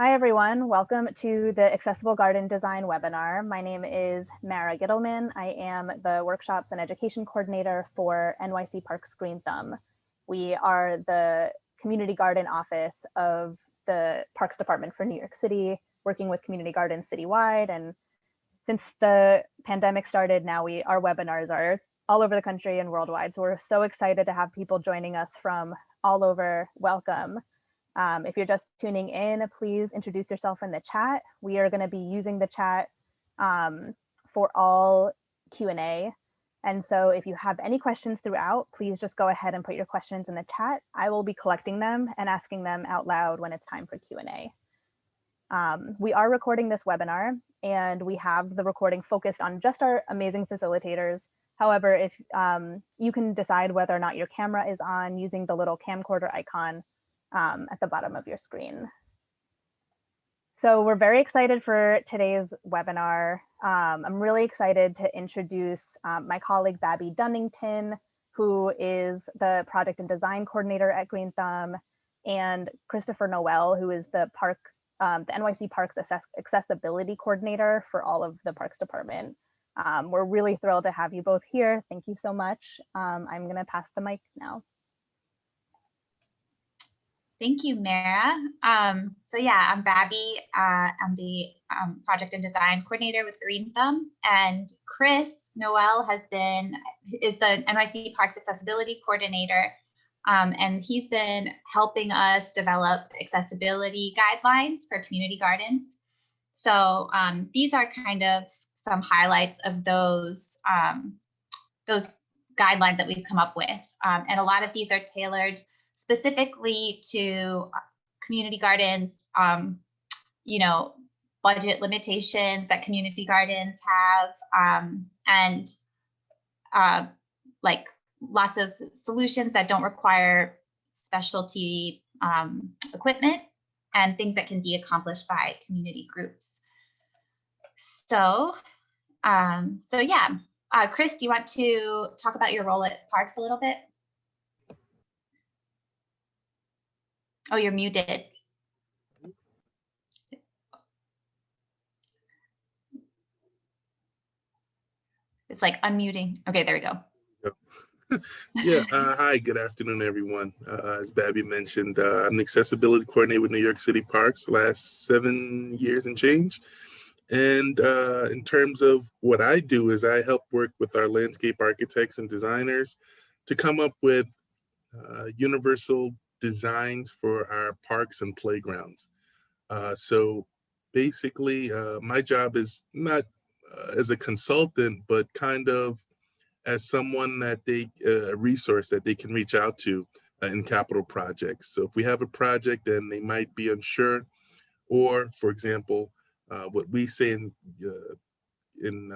Hi, everyone. Welcome to the Accessible Garden Design webinar. My name is Mara Gittleman. I am the Workshops and Education Coordinator for NYC Parks GreenThumb. We are the community garden office of the Parks Department for New York City, working with community gardens citywide. And since the pandemic started, now our webinars are all over the country and worldwide. So we're so excited to have people joining us from all over. Welcome. If you're just tuning in, please introduce yourself in the chat. We are going to be using the chat for all Q&A. And so if you have any questions throughout, please just go ahead and put your questions in the chat. I will be collecting them and asking them out loud when it's time for Q&A. We are recording this webinar, and we have the recording focused on just our amazing facilitators. However, if you can decide whether or not your camera is on using the little camcorder icon at the bottom of your screen. So we're very excited for today's webinar. I'm really excited to introduce my colleague, Babbie Dunnington, who is the Project and Design Coordinator at GreenThumb, and Christopher Noel, who is the NYC Parks Accessibility Coordinator for all of the Parks Department. We're really thrilled to have you both here. Thank you so much. I'm gonna pass the mic now. Thank you, Mara. So yeah, I'm Babbie. I'm the Project and Design Coordinator with GreenThumb, and Chris Noel is the NYC Parks Accessibility Coordinator, and he's been helping us develop accessibility guidelines for community gardens. So these are kind of some highlights of those guidelines that we've come up with, and a lot of these are tailored specifically to community gardens, budget limitations that community gardens have, and like lots of solutions that don't require specialty equipment and things that can be accomplished by community groups. So, yeah, Chris, do you want to talk about your role at Parks a little bit? Oh, you're muted. It's like unmuting. Okay, there we go. Yeah, hi, good afternoon, everyone. As Babbie mentioned, I'm the accessibility coordinator with New York City Parks the last 7 years and change. And in terms of what I do is I help work with our landscape architects and designers to come up with universal designs for our parks and playgrounds. So basically, my job is not as a consultant, but kind of as someone that a resource that they can reach out to in capital projects. So if we have a project and they might be unsure, or for example, what we say in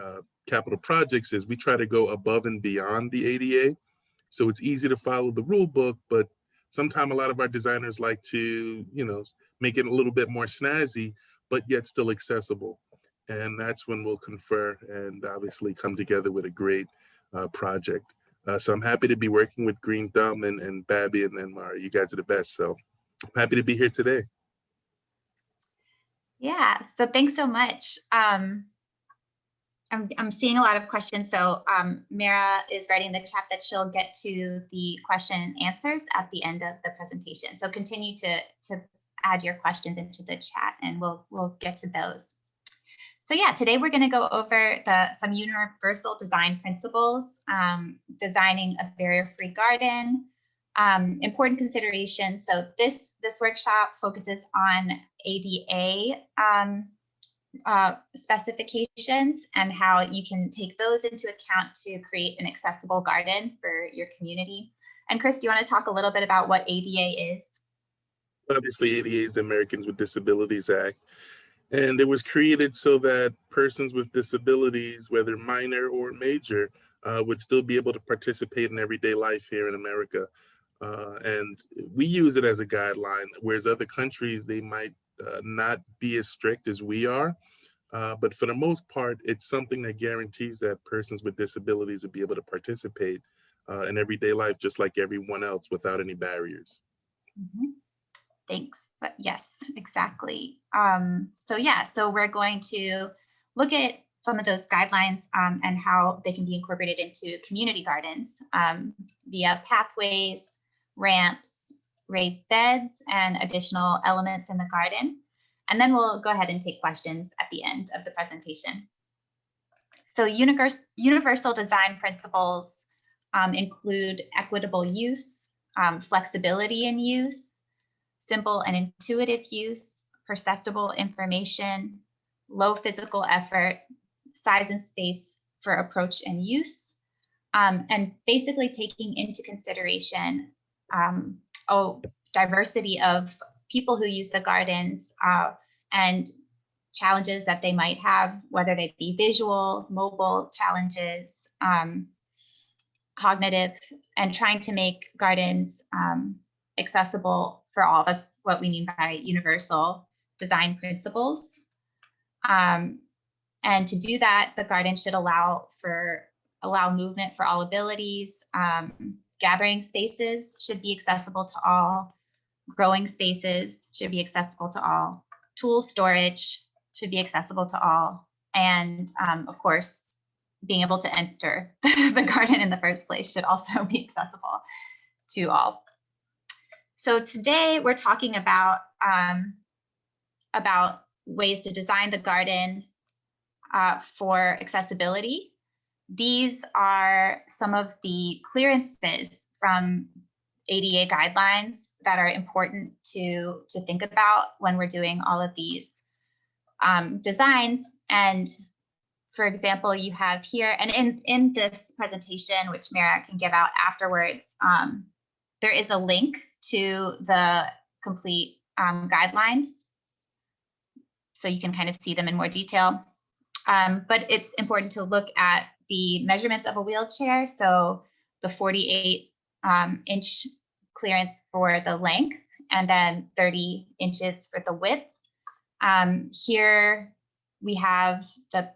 capital projects is we try to go above and beyond the ADA. So it's easy to follow the rule book, but sometimes a lot of our designers like to, make it a little bit more snazzy, but yet still accessible. And that's when we'll confer and obviously come together with a great project. So I'm happy to be working with GreenThumb and Babbie and Mara. You guys are the best. So I'm happy to be here today. Yeah, so thanks so much. I'm seeing a lot of questions. So Mara is writing in the chat that she'll get to the question and answers at the end of the presentation. So continue to add your questions into the chat and we'll get to those. So yeah, today we're going to go over some universal design principles, designing a barrier-free garden, important considerations. So this workshop focuses on ADA specifications and how you can take those into account to create an accessible garden for your community. And Chris, do you want to talk a little bit about what ADA is? Obviously, ADA is the Americans with Disabilities Act. And it was created so that persons with disabilities, whether minor or major, would still be able to participate in everyday life here in America. And we use it as a guideline, whereas other countries, they might not be as strict as we are. But for the most part, it's something that guarantees that persons with disabilities will be able to participate in everyday life, just like everyone else, without any barriers. Mm-hmm. Thanks, but yes, exactly. So yeah, so we're going to look at some of those guidelines and how they can be incorporated into community gardens via pathways, ramps, raised beds, and additional elements in the garden. And then we'll go ahead and take questions at the end of the presentation. So universal design principles include equitable use, flexibility in use, simple and intuitive use, perceptible information, low physical effort, size and space for approach and use, and basically taking into consideration diversity of people who use the gardens and challenges that they might have, whether they be visual, mobile challenges, cognitive, and trying to make gardens accessible for all. That's what we mean by universal design principles. And to do that, the garden should allow movement for all abilities. Gathering spaces should be accessible to all. Growing spaces should be accessible to all. Tool storage should be accessible to all. And of course, being able to enter the garden in the first place should also be accessible to all. So today we're talking about ways to design the garden for accessibility. These are some of the clearances from ADA guidelines that are important to think about when we're doing all of these designs. And for example, you have here, and in this presentation, which Mara can give out afterwards, there is a link to the complete guidelines, so you can kind of see them in more detail. But it's important to look at the measurements of a wheelchair. So the 48-inch clearance for the length, and then 30 inches for the width. Here we have the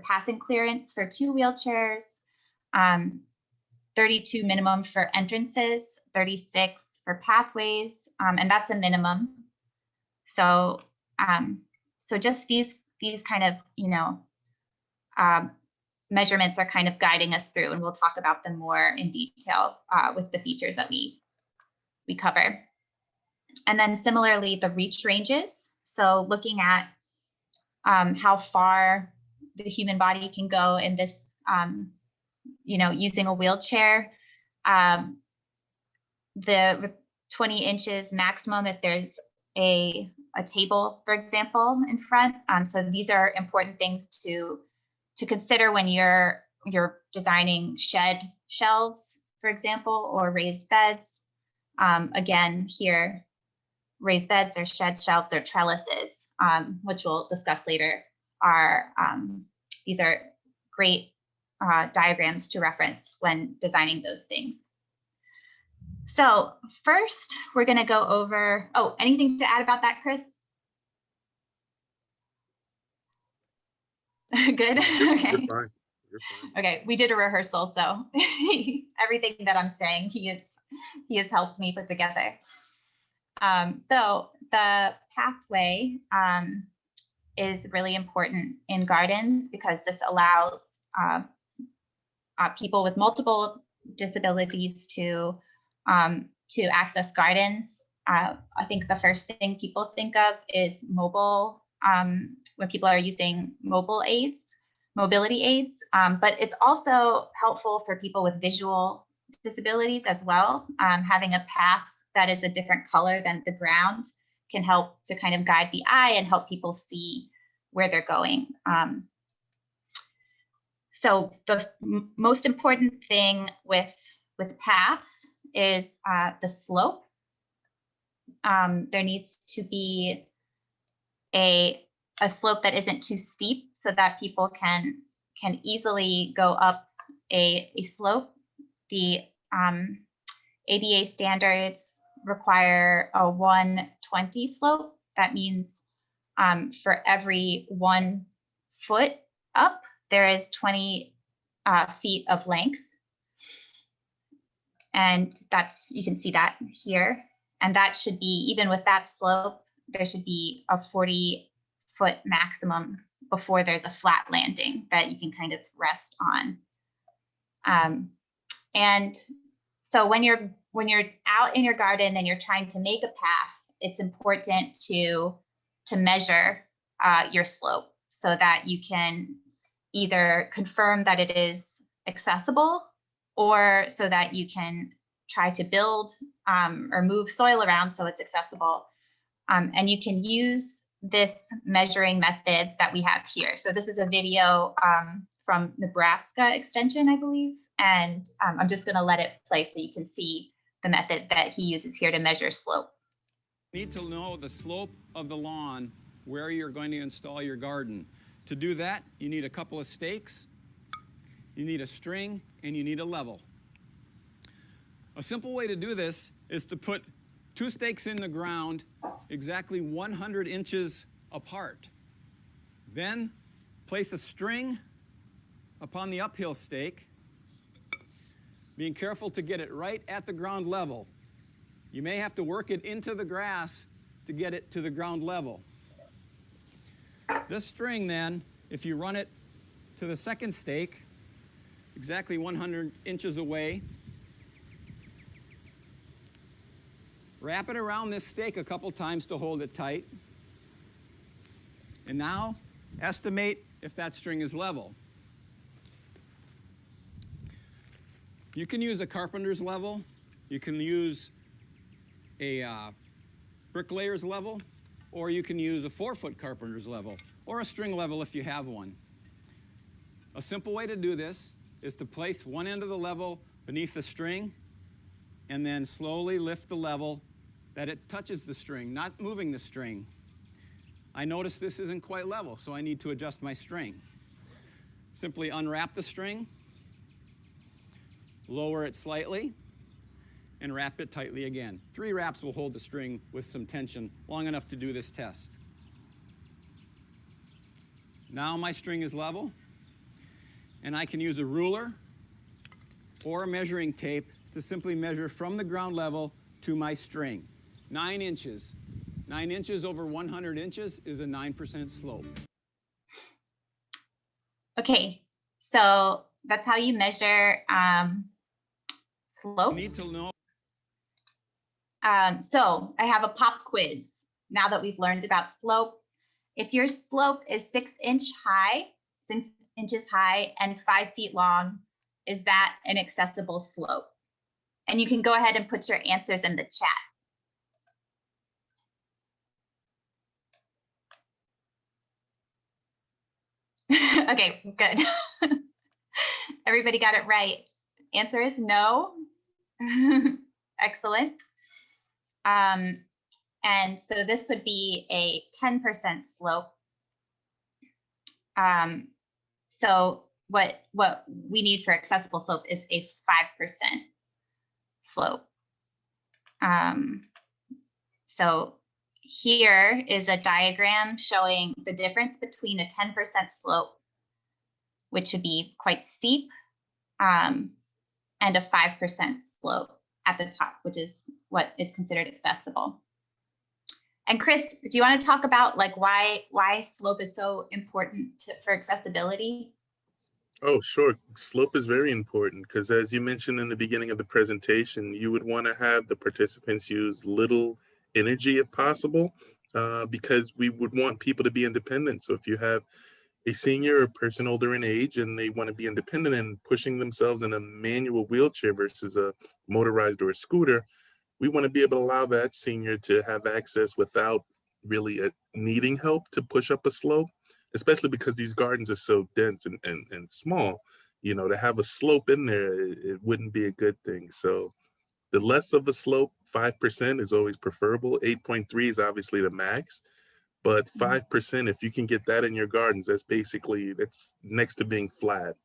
passing clearance for 2 wheelchairs, 32 minimum for entrances, 36 for pathways, and that's a minimum. So, so just these kind of, measurements are kind of guiding us through, and we'll talk about them more in detail with the features that we cover. And then similarly, the reach ranges. So looking at how far the human body can go in this, using a wheelchair, the 20 inches maximum if there's a table, for example, in front. So these are important things to consider when you're designing shed shelves, for example, or raised beds. Again, here, raised beds or shed shelves or trellises, which we'll discuss later, these are great diagrams to reference when designing those things. So first, we're going to go over, anything to add about that, Chris? Good. Okay. You're fine. You're fine. Okay, we did a rehearsal, so everything that I'm saying, he has helped me put together. So the pathway is really important in gardens because this allows people with multiple disabilities to access gardens. I think the first thing people think of is mobile, when people are using mobility aids, but it's also helpful for people with visual disabilities as well. Having a path that is a different color than the ground can help to kind of guide the eye and help people see where they're going. So the most important thing with paths is the slope. There needs to be a slope that isn't too steep so that people can easily go up a slope. The ADA standards require a 120 slope. That means for every 1 foot up, there is 20 feet of length. And you can see that here. And that should be, even with that slope, there should be a 40-foot maximum before there's a flat landing that you can kind of rest on. And so when you're out in your garden and you're trying to make a path, it's important to measure your slope so that you can either confirm that it is accessible, or so that you can try to build or move soil around so it's accessible. And you can use this measuring method that we have here. So this is a video from Nebraska Extension, I believe. And I'm just going to let it play so you can see the method that he uses here to measure slope. You need to know the slope of the lawn where you're going to install your garden. To do that, you need a couple of stakes, you need a string, and you need a level. A simple way to do this is to put 2 stakes in the ground exactly 100 inches apart. Then place a string upon the uphill stake, being careful to get it right at the ground level. You may have to work it into the grass to get it to the ground level. This string then, if you run it to the second stake, exactly 100 inches away, wrap it around this stake a couple times to hold it tight. And now estimate if that string is level. You can use a carpenter's level, you can use a bricklayer's level, or you can use a 4-foot carpenter's level, or a string level if you have one. A simple way to do this is to place one end of the level beneath the string and then slowly lift the level that it touches the string, not moving the string. I notice this isn't quite level, so I need to adjust my string. Simply unwrap the string, lower it slightly, and wrap it tightly again. 3 wraps will hold the string with some tension long enough to do this test. Now my string is level, and I can use a ruler or a measuring tape to simply measure from the ground level to my string. 9 inches. 9 inches over 100 inches is a 9% slope. Okay, so that's how you measure slope. You need to know. So I have a pop quiz now that we've learned about slope. If your slope is 6 inches high and 5 feet long, is that an accessible slope? And you can go ahead and put your answers in the chat. Okay, good. Everybody got it right. Answer is no. Excellent. And so this would be a 10% slope. So what we need for accessible slope is a 5% slope. So here is a diagram showing the difference between a 10% slope, which would be quite steep, and a 5% slope at the top, which is what is considered accessible. And Chris, do you want to talk about like why slope is so important for accessibility? Oh, sure. Slope is very important because, as you mentioned in the beginning of the presentation, you would want to have the participants use little energy if possible, because we would want people to be independent. So if you have a senior or person older in age and they want to be independent and pushing themselves in a manual wheelchair versus a motorized or a scooter, we want to be able to allow that senior to have access without really needing help to push up a slope, especially because these gardens are so dense and small. You know, to have a slope in there, it wouldn't be a good thing. So the less of a slope, 5% is always preferable. 8.3 is obviously the max, but 5%, if you can get that in your gardens, that's next to being flat.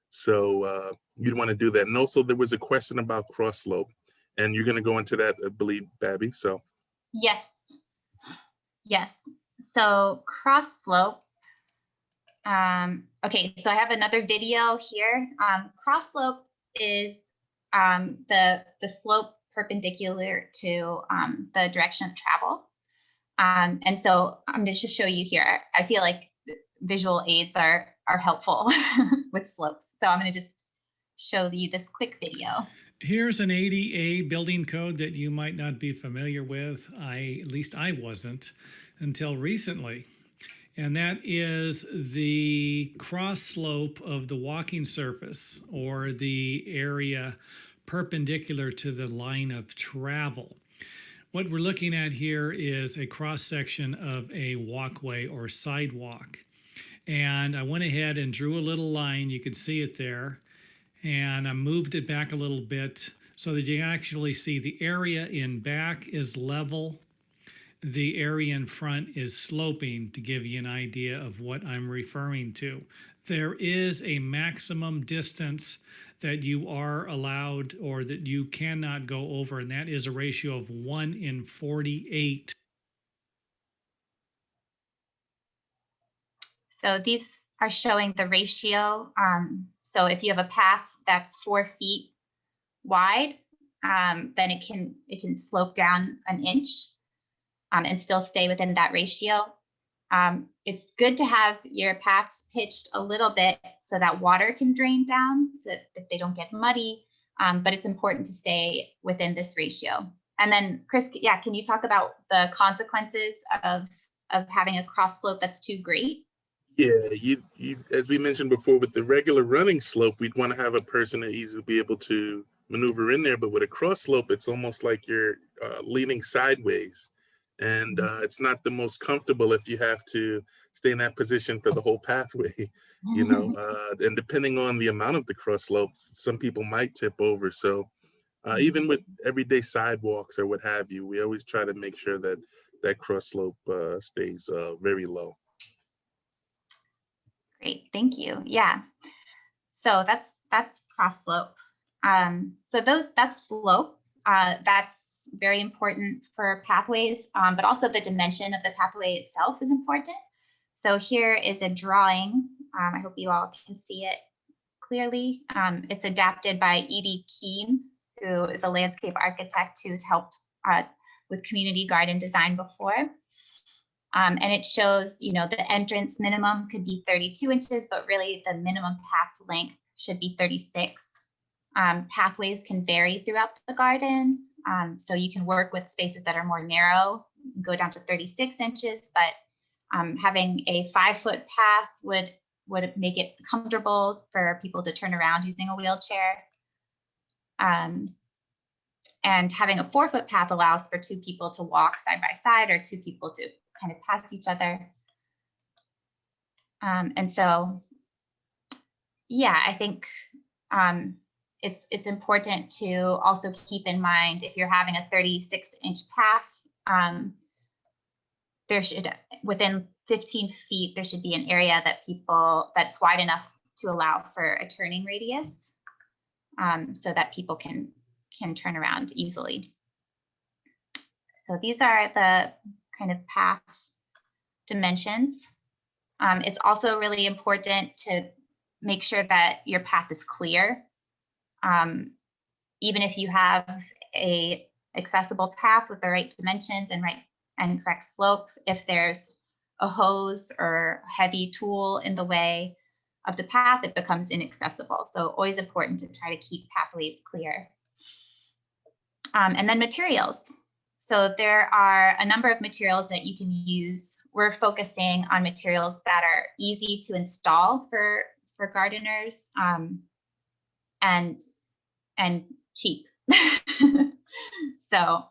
So you'd want to do that. And also there was a question about cross slope, and you're going to go into that, I believe, Babbie. So yes. So cross slope. Okay, so I have another video here. Cross slope is the slope perpendicular to the direction of travel. And so I'm going to just show you here. I feel like visual aids are helpful with slopes. So I'm going to just show you this quick video. Here's an ADA building code that you might not be familiar with. At least I wasn't until recently. And that is the cross slope of the walking surface, or the area perpendicular to the line of travel. What we're looking at here is a cross section of a walkway or sidewalk. And I went ahead and drew a little line. You can see it there. And I moved it back a little bit so that you can actually see the area in back is level. The area in front is sloping, to give you an idea of what I'm referring to. There is a maximum distance that you are allowed, or that you cannot go over, and that is a ratio of 1 in 48. So these are showing the ratio. So if you have a path that's 4 feet wide, then it can slope down an inch and still stay within that ratio. It's good to have your paths pitched a little bit so that water can drain down, so that they don't get muddy, but it's important to stay within this ratio. And then Chris, yeah, can you talk about the consequences of having a cross slope that's too great? Yeah, you as we mentioned before, with the regular running slope, we'd want to have a person that easily be able to maneuver in there. But with a cross slope, it's almost like you're leaning sideways, and it's not the most comfortable if you have to stay in that position for the whole pathway. You know, and depending on the amount of the cross slopes, some people might tip over. So even with everyday sidewalks or what have you, we always try to make sure that that cross slope stays very low. Great, thank you. Yeah, so that's cross slope. So that's slope. That's very important for pathways, but also the dimension of the pathway itself is important. So here is a drawing. I hope you all can see it clearly. It's adapted by Edie Keene, who is a landscape architect who's helped with community garden design before. And it shows, the entrance minimum could be 32 inches, but really the minimum path length should be 36. Pathways can vary throughout the garden. So you can work with spaces that are more narrow, go down to 36 inches, but having a 5-foot path would make it comfortable for people to turn around using a wheelchair. And having a 4-foot path allows for 2 people to walk side by side, or 2 people to kind of pass each other. And so, yeah, I think it's important to also keep in mind, if you're having a 36-inch path, there should, within 15 feet, there should be an area that's wide enough to allow for a turning radius, so that people can turn around easily. So these are the kind of path dimensions. It's also really important to make sure that your path is clear. Even if you have a accessible path with the right dimensions and correct slope, if there's a hose or heavy tool in the way of the path, it becomes inaccessible. So always important to try to keep pathways clear. And then materials. So there are a number of materials that you can use. We're focusing on materials that are easy to install for gardeners, and cheap. So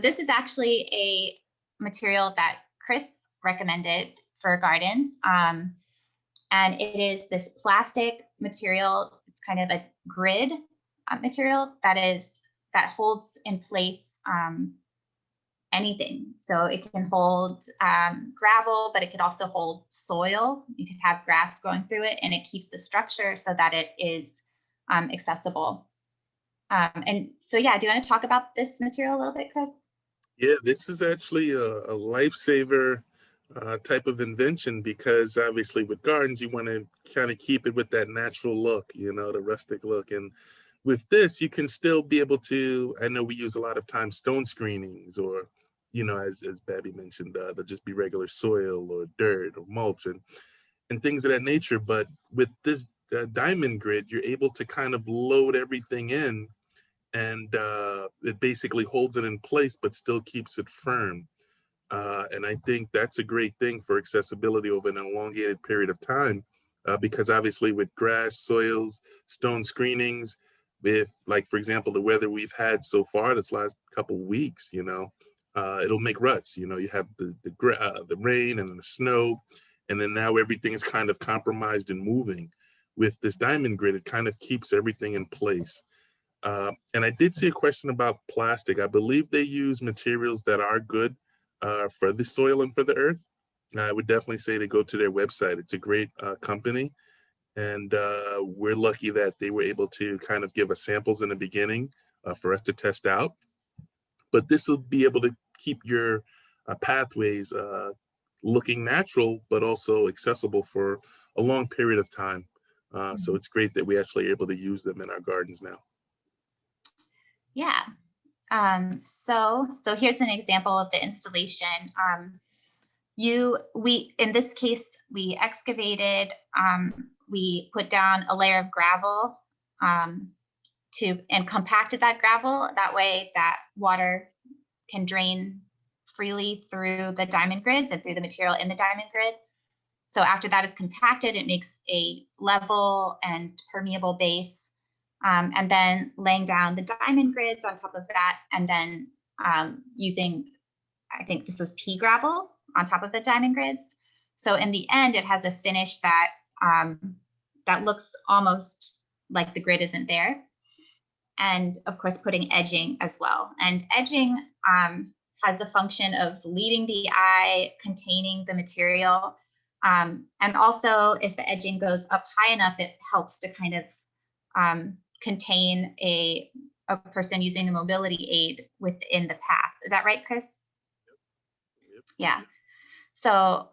this is actually a material that Chris recommended for gardens, and it is this plastic material. It's kind of a grid material that holds in place anything. So it can hold gravel, but it could also hold soil. You could have grass growing through it, and it keeps the structure so that it is accessible. And so, yeah, do you want to talk about this material a little bit, Chris? Yeah, this is actually a lifesaver type of invention, because obviously with gardens, you want to kind of keep it with that natural look, the rustic look. And with this, you can still be able to, I know we use a lot of times stone screenings, or, you know, as Babbie mentioned, they'll just be regular soil or dirt or mulch and things of that nature. But with this diamond grid, you're able to kind of load everything in, and it basically holds it in place, but still keeps it firm. And I think that's a great thing for accessibility over an elongated period of time, because obviously with grass, soils, stone screenings, if, like, for example, the weather we've had so far this last couple weeks, you know, it'll make ruts. You know, you have the rain and the snow, and then now everything is kind of compromised and moving. With this diamond grid, it kind of keeps everything in place. And I did see a question about plastic. I believe they use materials that are good for the soil and for the earth. I would definitely say to go to their website. It's a great company. And we're lucky that they were able to kind of give us samples in the beginning for us to test out. But this will be able to keep your pathways looking natural, but also accessible for a long period of time. So it's great that we actually are able to use them in our gardens now. Yeah. So here's an example of the installation. In this case, we excavated, we put down a layer of gravel and compacted that gravel. That way that water can drain freely through the diamond grids and through the material in the diamond grid. So after that is compacted, it makes a level and permeable base. And then laying down the diamond grids on top of that, and then using, I think this was pea gravel on top of the diamond grids. So in the end, it has a finish that that looks almost like the grid isn't there. And of course, putting edging as well. And edging has the function of leading the eye, containing the material. And also, if the edging goes up high enough, it helps to kind of contain a person using a mobility aid within the path. Is that right, Chris? Yep. Yeah. So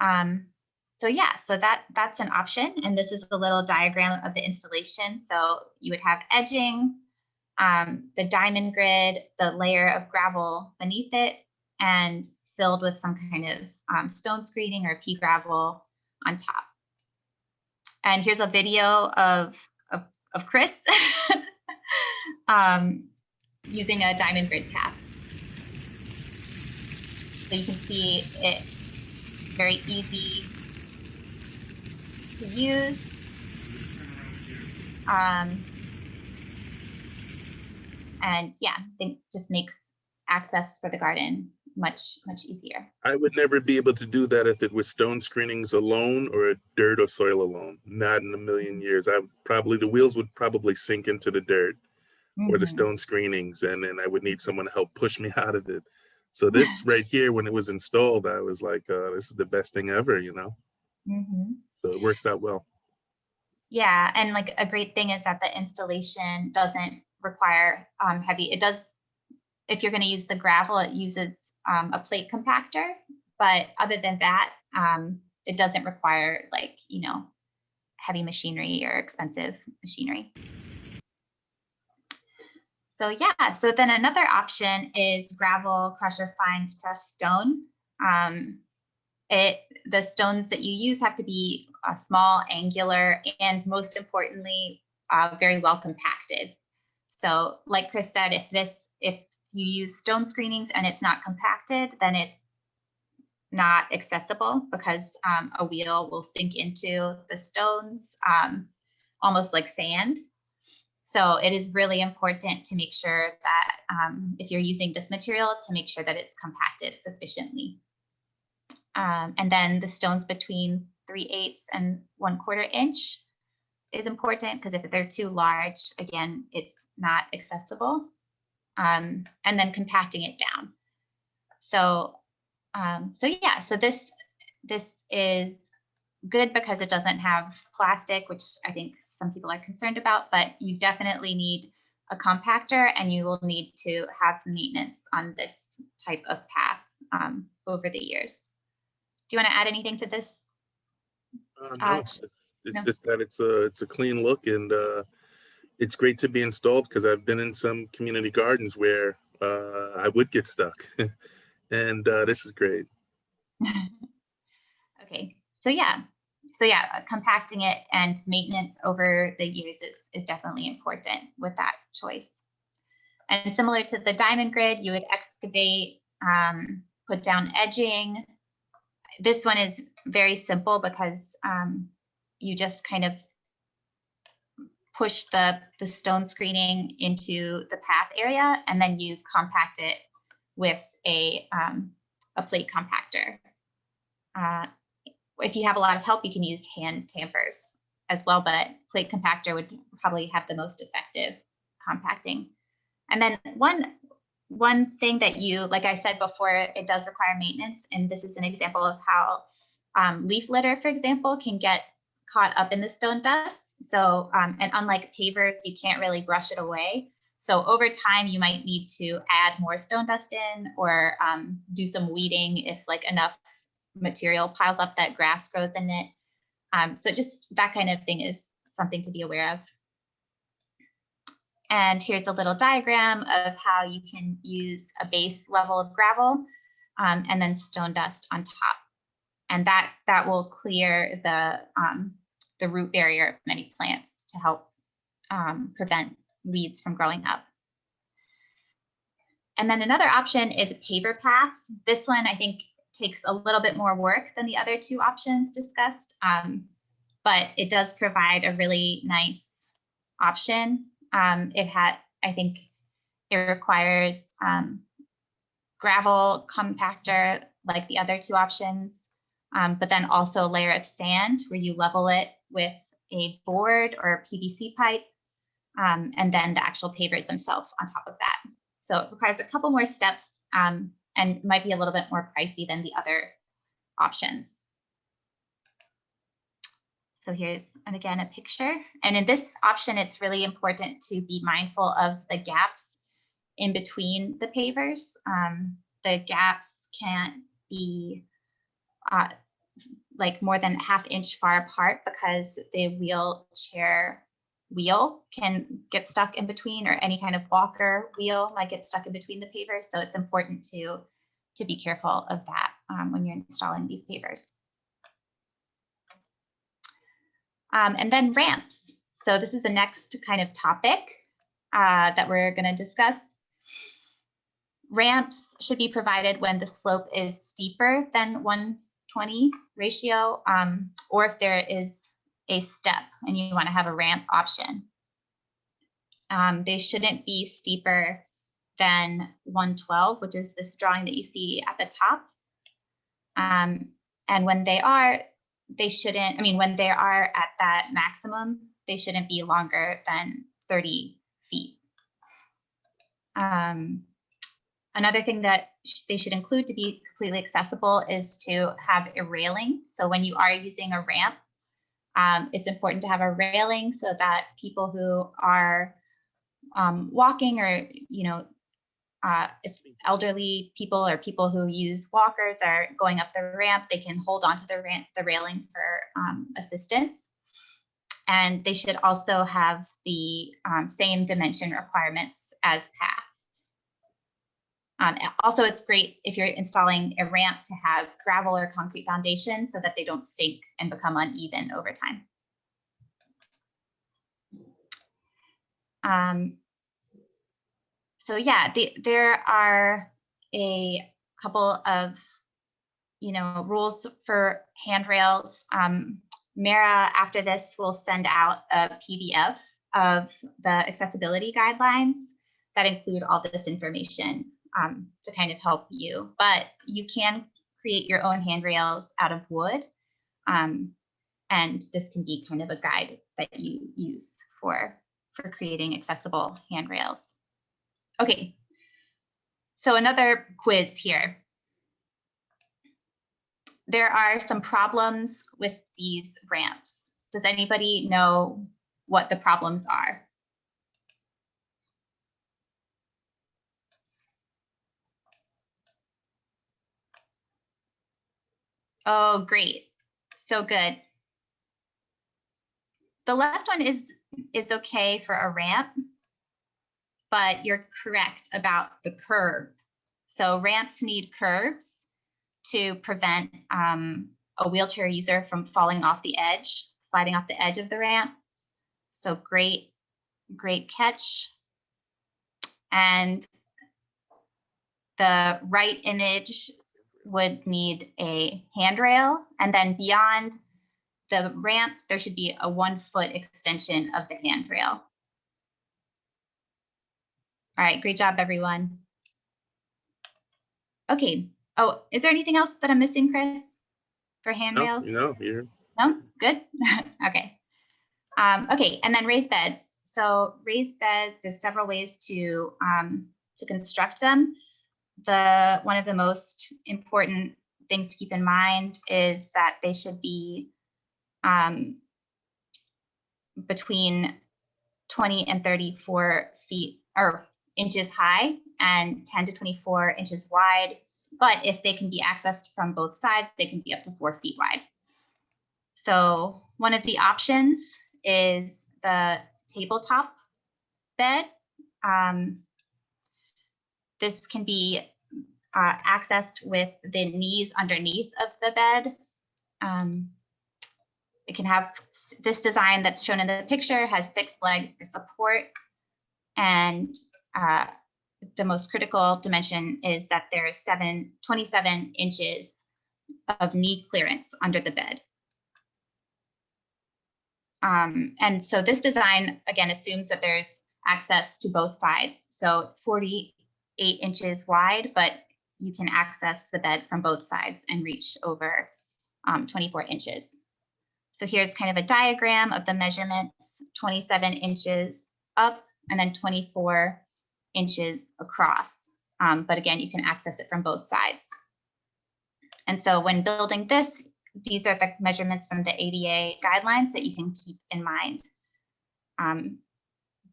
so that's an option. And this is a little diagram of the installation. So you would have edging, the diamond grid, the layer of gravel beneath it, and filled with some kind of stone screening or pea gravel on top. And here's a video of Chris using a diamond grid path. So you can see it very easy to use. And yeah, I think just makes access for the garden much easier. I would never be able to do that if it was stone screenings alone or dirt or soil alone. Not in a million years. The wheels would probably sink into the dirt or the stone screenings, and then I would need someone to help push me out of it. So this right here, when it was installed, I was like, this is the best thing ever, you know? So it works out well. Yeah, and like a great thing is that the installation doesn't require heavy. It does, if you're going to use the gravel, it uses a plate compactor, but other than that, it doesn't require, like, you know, heavy machinery or expensive machinery. So yeah, so then another option is gravel crusher fines crushed stone. The stones that you use have to be small, angular, and most importantly, very well compacted. So like Chris said, if you use stone screenings and it's not compacted, then it's not accessible because a wheel will sink into the stones, almost like sand. So it is really important to make sure that if you're using this material, to make sure that it's compacted sufficiently. And then the stones between 3/8 and 1/4 inch is important, because if they're too large, again, it's not accessible. And then compacting it down. So yeah, so this is good because it doesn't have plastic, which I think some people are concerned about, but you definitely need a compactor, and you will need to have maintenance on this type of path over the years. Do you want to add anything to this? No, it's just that it's a clean look, and it's great to be installed because I've been in some community gardens where I would get stuck. And this is great. Okay, so yeah, compacting it and maintenance over the years is definitely important with that choice. And similar to the diamond grid, you would excavate, put down edging. This one is very simple because you just kind of push the stone screening into the path area, and then you compact it with a plate compactor. If you have a lot of help, you can use hand tampers as well, but plate compactor would probably have the most effective compacting. And then one thing that you, like I said before, it does require maintenance, and this is an example of how leaf litter, for example, can get caught up in the stone dust. So, and unlike pavers, you can't really brush it away. So over time, you might need to add more stone dust in, or do some weeding if like enough material piles up that grass grows in it. So just that kind of thing is something to be aware of. And here's a little diagram of how you can use a base level of gravel and then stone dust on top. And that will clear the root barrier of many plants to help prevent weeds from growing up. And then another option is a paver path. This one, I think, takes a little bit more work than the other two options discussed, but it does provide a really nice option. I think it requires gravel compactor like the other two options, but then also a layer of sand where you level it with a board or a PVC pipe, and then the actual pavers themselves on top of that. So it requires a couple more steps and might be a little bit more pricey than the other options. So here's, and again, a picture. And in this option, it's really important to be mindful of the gaps in between the pavers. The gaps can't be like more than ½ inch far apart because the wheelchair wheel can get stuck in between, or any kind of walker wheel might get stuck in between the pavers. So it's important to be careful of that when you're installing these pavers. And then ramps. So this is the next kind of topic that we're going to discuss. Ramps should be provided when the slope is steeper than 1:20 ratio, or if there is a step and you want to have a ramp option. They shouldn't be steeper than 112, which is this drawing that you see at the top. And when they are, they shouldn't, when they are at that maximum, they shouldn't be longer than 30 feet. Another thing that they should include to be completely accessible is to have a railing. So when you are using a ramp, it's important to have a railing so that people who are walking, or if elderly people or people who use walkers are going up the ramp, they can hold onto the railing for assistance. And they should also have the same dimension requirements as paths. Also, it's great if you're installing a ramp to have gravel or concrete foundation so that they don't sink and become uneven over time. So yeah, there are a couple of rules for handrails. Mara, after this, will send out a PDF of the accessibility guidelines that include all this information to kind of help you. But you can create your own handrails out of wood, and this can be kind of a guide that you use for creating accessible handrails. Okay, so another quiz here. There are some problems with these ramps. Does anybody know what the problems are? Oh, great. So good. The left one is is okay for a ramp, but you're correct about the curb. So ramps need curbs to prevent a wheelchair user from falling off the edge, sliding off the edge of the ramp. So great catch. And the right image would need a handrail, and then beyond the ramp, there should be a 1 foot extension of the handrail. All right, great job, everyone. Okay. Oh, is there anything else that I'm missing, Chris, for handrails? No, here. No, good. Okay. Okay, and then raised beds. So raised beds, there's several ways to construct them. One of the most important things to keep in mind is that they should be between 20 and 34 feet or inches high and 10 to 24 inches wide. But if they can be accessed from both sides, they can be up to 4 feet wide. So one of the options is the tabletop bed. This can be accessed with the knees underneath of the bed. It can have this design that's shown in the picture, has 6 legs for support. And the most critical dimension is that there is 27 inches of knee clearance under the bed. And so this design, again, assumes that there's access to both sides. So it's 48 inches wide, but you can access the bed from both sides and reach over 24 inches. So here's kind of a diagram of the measurements, 27 inches up and then 24 inches across. But again, you can access it from both sides. And so when building this, these are the measurements from the ADA guidelines that you can keep in mind.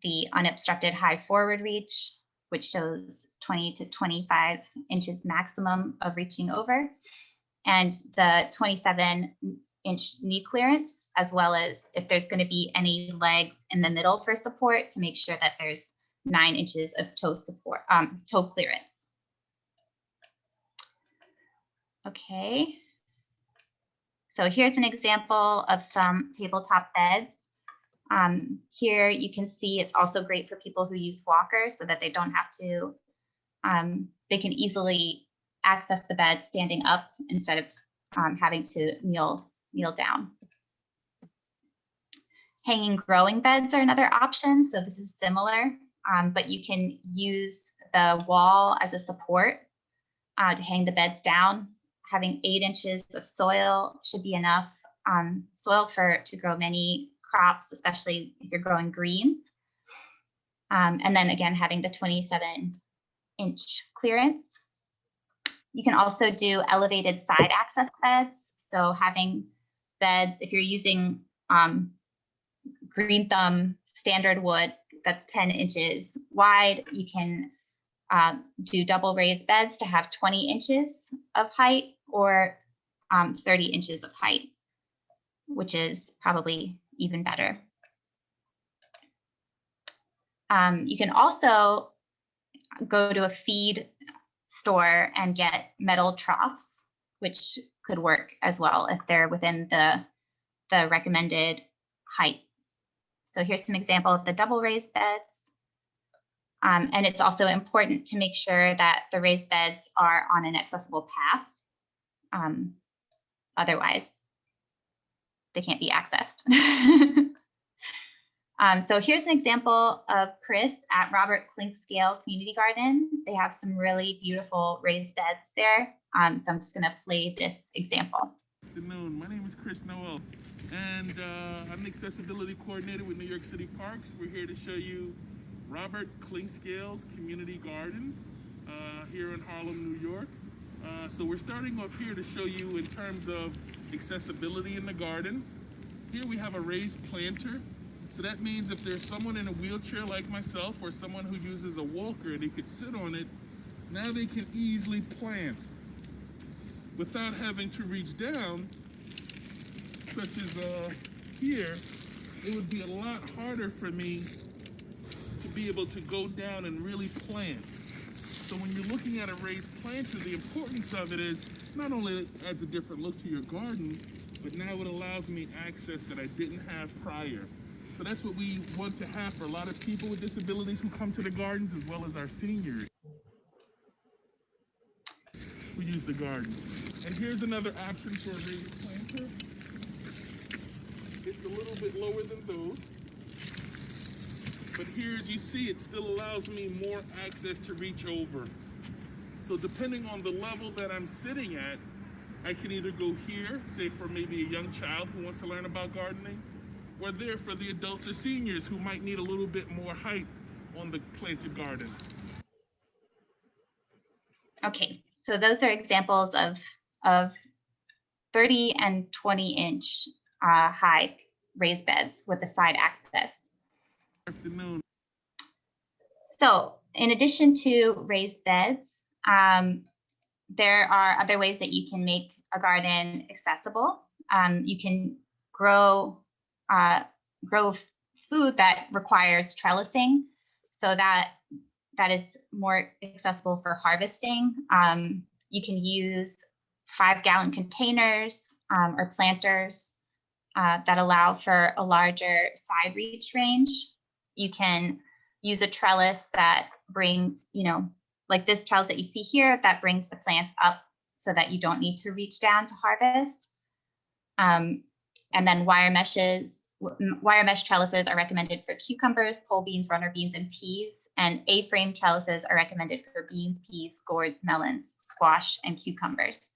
The unobstructed high forward reach, which shows 20 to 25 inches maximum of reaching over, and the 27-inch knee clearance, as well as if there's going to be any legs in the middle for support, to make sure that there's 9 inches of toe support, toe clearance. Okay. So here's an example of some tabletop beds. Here you can see it's also great for people who use walkers so that they don't have to, they can easily access the bed standing up instead of having to kneel down. Hanging growing beds are another option. So this is similar, but you can use the wall as a support to hang the beds down. Having 8 inches of soil should be enough soil to grow many crops, especially if you're growing greens. And then again, having the 27-inch clearance. You can also do elevated side access beds. So having beds, if you're using GreenThumb standard wood that's 10 inches wide, you can do double raised beds to have 20 inches of height or 30 inches of height, which is probably even better. You can also go to a feed store and get metal troughs, which could work as well if they're within the recommended height. So here's some example of the double raised beds. And it's also important to make sure that the raised beds are on an accessible path. Otherwise, they can't be accessed. So here's an example of Chris at Robert Klinksgale Community Garden. They have some really beautiful raised beds there. So I'm just gonna play this example. Good afternoon, my name is Chris Noel, and I'm the accessibility coordinator with New York City Parks. We're here to show you Robert Klinksgale's Community Garden here in Harlem, New York. So we're starting off here to show you in terms of accessibility in the garden. Here we have a raised planter. So that means if there's someone in a wheelchair like myself or someone who uses a walker, they could sit on it. Now they can easily plant without having to reach down, such as here, it would be a lot harder for me to be able to go down and really plant. So when you're looking at a raised planter, the importance of it is not only it adds a different look to your garden, but now it allows me access that I didn't have prior. So that's what we want to have for a lot of people with disabilities who come to the gardens, as well as our seniors who use the garden. And here's another option for a raised planter. It's a little bit lower than those. But here, as you see, it still allows me more access to reach over. So depending on the level that I'm sitting at, I can either go here, say for maybe a young child who wants to learn about gardening, or there for the adults or seniors who might need a little bit more height on the planted garden. Okay, so those are examples of 30 and 20 inch high raised beds with the side access. Afternoon. So in addition to raised beds, there are other ways that you can make a garden accessible. You can grow food that requires trellising, so that is more accessible for harvesting. You can use 5-gallon containers or planters that allow for a larger side reach range. You can use a trellis that brings, like this trellis that you see here, that brings the plants up so that you don't need to reach down to harvest. And then wire mesh trellises are recommended for cucumbers, pole beans, runner beans, and peas. And A-frame trellises are recommended for beans, peas, gourds, melons, squash, and cucumbers.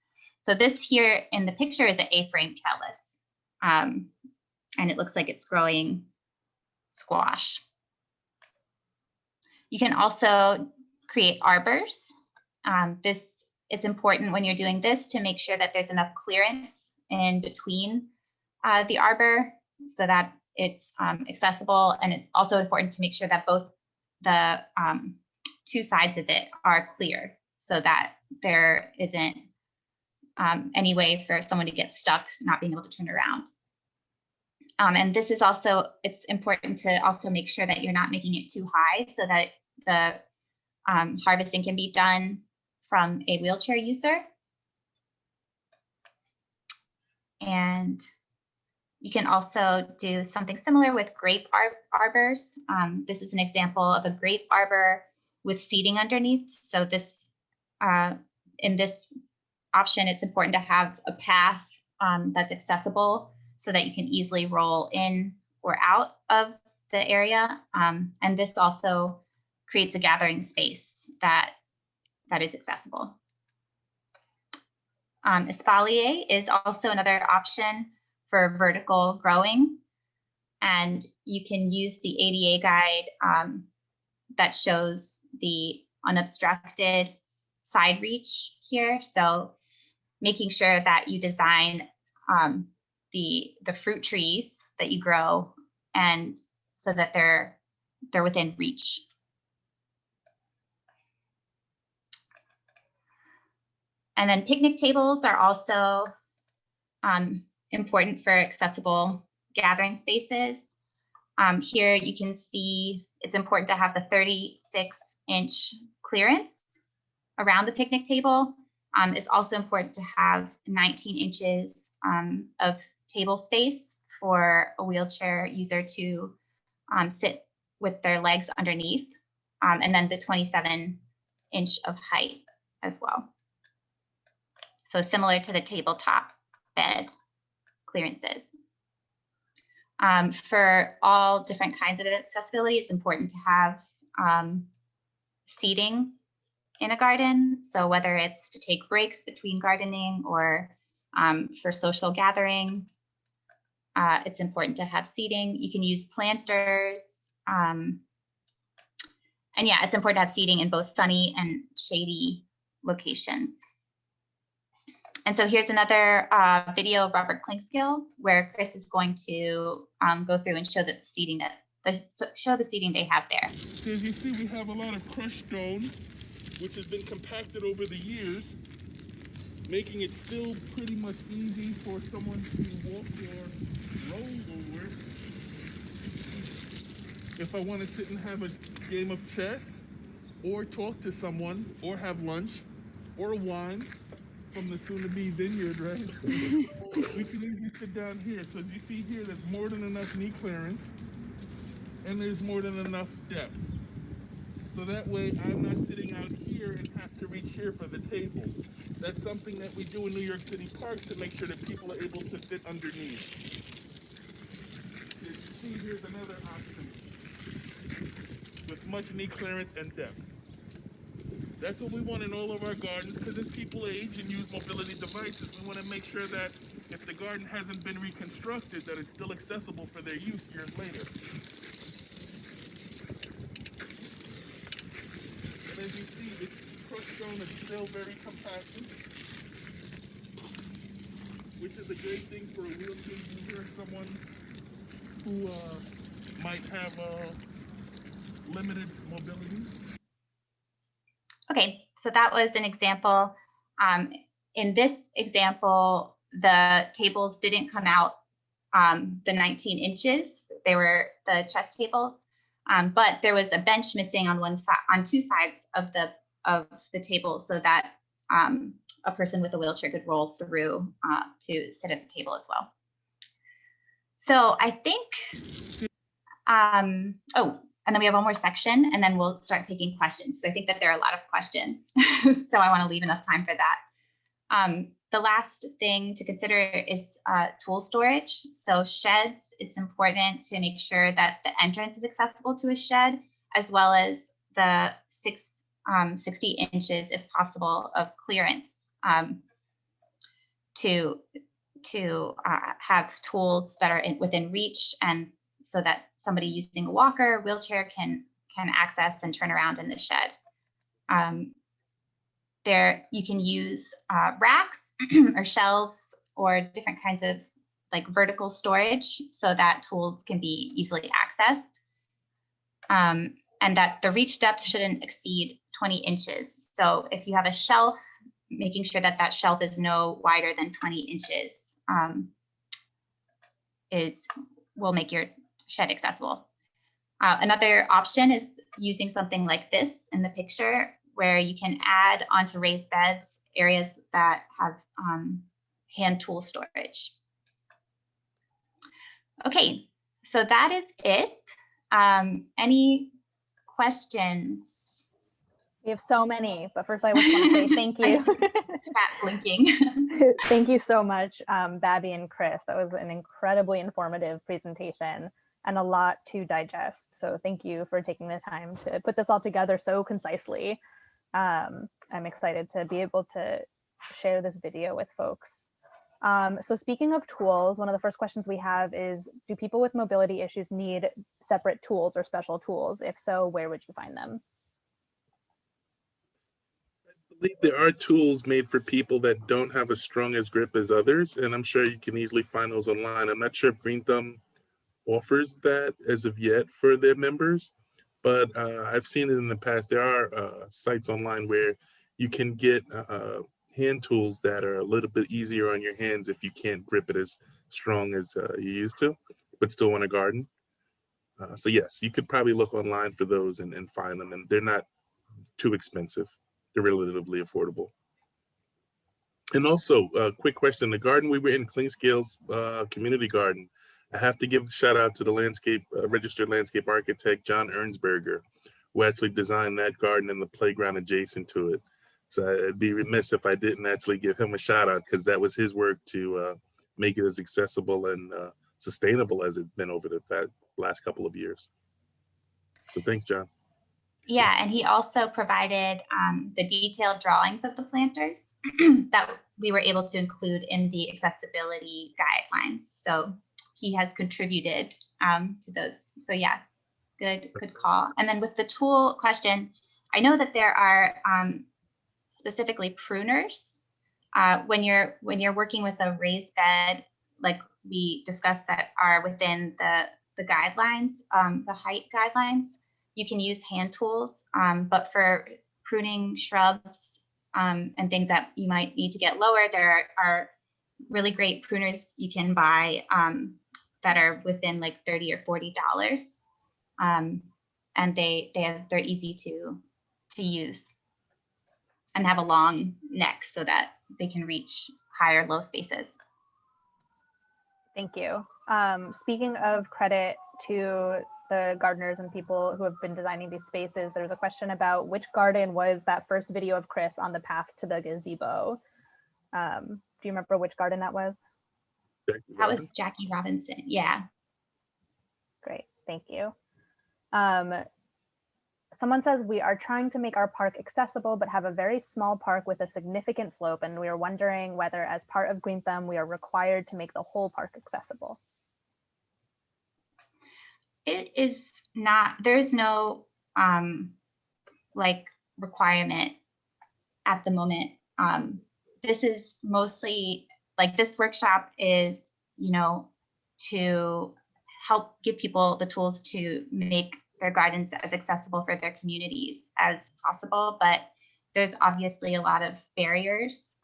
So this here in the picture is an A-frame trellis. And it looks like it's growing squash. You can also create arbors. It's important when you're doing this to make sure that there's enough clearance in between the arbor so that it's accessible. And it's also important to make sure that both the two sides of it are clear so that there isn't any way for someone to get stuck not being able to turn around. And this is also, it's important to also make sure that you're not making it too high so that the harvesting can be done from a wheelchair user. And you can also do something similar with grape arbors. This is an example of a grape arbor with seating underneath. So this, in this option, it's important to have a path that's accessible so that you can easily roll in or out of the area. And this also creates a gathering space that is accessible. Espalier is also another option for vertical growing. And you can use the ADA guide that shows the unobstructed side reach here. So making sure that you design the fruit trees that you grow and so that they're within reach. And then picnic tables are also important for accessible gathering spaces. Here you can see it's important to have the 36-inch clearance around the picnic table. It's also important to have 19 inches of table space for a wheelchair user to sit with their legs underneath, and then the 27-inch of height as well. So similar to the tabletop bed clearances. For all different kinds of accessibility, it's important to have seating in a garden. So whether it's to take breaks between gardening or for social gathering, it's important to have seating. You can use planters. And yeah, it's important to have seating in both sunny and shady locations. And so here's another video of Robert Klinksgale where Chris is going to go through and show the seating they have there. So as you see, we have a lot of crushed stone, which has been compacted over the years, making it still pretty much easy for someone to walk or roll over if I want to sit and have a game of chess, or talk to someone, or have lunch, or wine from the soon-to-be vineyard, right? We can easily sit down here. So as you see here, there's more than enough knee clearance, and there's more than enough depth. So that way I'm not sitting out here and have to reach here for the table. That's something that we do in New York City parks to make sure that people are able to fit underneath. As you see, here's another option with much knee clearance and depth. That's what we want in all of our gardens, because as people age and use mobility devices, we want to make sure that if the garden hasn't been reconstructed, that it's still accessible for their use years later. And as you see, the crushed stone is still very compacted, which is a great thing for a wheelchair user, someone who might have limited mobility. Okay, so that was an example. In this example, the tables didn't come out the 19 inches. They were the chest tables, but there was a bench missing on one side, on two sides of the table, so that a person with a wheelchair could roll through to sit at the table as well. So I think, oh, and then we have one more section, and then we'll start taking questions. So I think that there are a lot of questions, so I want to leave enough time for that. The last thing to consider is tool storage. So sheds, it's important to make sure that the entrance is accessible to a shed, as well as the 60 inches, if possible, of clearance to have tools that are within reach, and so that somebody using a walker, wheelchair can access and turn around in the shed. There, you can use racks or shelves or different kinds of like vertical storage so that tools can be easily accessed. And that the reach depth shouldn't exceed 20 inches. So if you have a shelf, making sure that that shelf is no wider than 20 inches will make your shed accessible. Another option is using something like this in the picture, where you can add onto raised beds areas that have hand tool storage. Okay, so that is it. Any questions? We have so many, but first I just want to say thank you. I see the chat blinking. Thank you so much, Babbie and Chris. That was an incredibly informative presentation and a lot to digest. So thank you for taking the time to put this all together so concisely. I'm excited to be able to share this video with folks. So speaking of tools, one of the first questions we have is, do people with mobility issues need separate tools or special tools? If so, where would you find them? I believe there are tools made for people that don't have as strong as grip as others, and I'm sure you can easily find those online. I'm not sure if GreenThumb offers that as of yet for their members, but I've seen it in the past. There are sites online where you can get hand tools that are a little bit easier on your hands if you can't grip it as strong as you used to, but still want to garden. So yes, you could probably look online for those and find them, and they're not too expensive. They're relatively affordable. And also, a quick question, the garden we were in, Klinksgale's community garden, I have to give a shout out to the registered landscape architect, John Ernsberger, who actually designed that garden and the playground adjacent to it. So I'd be remiss if I didn't actually give him a shout out, because that was his work to make it as accessible and sustainable as it's been over the last couple of years. So thanks, John. Yeah, and he also provided the detailed drawings of the planters that we were able to include in the accessibility guidelines. So he has contributed to those. So yeah, good call. And then with the tool question, I know that there are specifically pruners. When you're working with a raised bed, like we discussed, that are within the guidelines, the height guidelines, you can use hand tools, but for pruning shrubs and things that you might need to get lower, there are really great pruners you can buy that are within like $30 or $40. and they're easy to use and have a long neck so that they can reach high or low spaces. Thank you. Speaking of credit to the gardeners and people who have been designing these spaces, there's a question about which garden was that first video of Chris on the path to the gazebo. Do you remember which garden that was? That was Jackie Robinson. Yeah. Great, thank you. Someone says we are trying to make our park accessible, but have a very small park with a significant slope. And we are wondering whether as part of GreenThumb, we are required to make the whole park accessible. It is not, there's no like requirement at the moment. This is mostly like this workshop is, you know, to help give people the tools to make their gardens as accessible for their communities as possible. But there's obviously a lot of barriers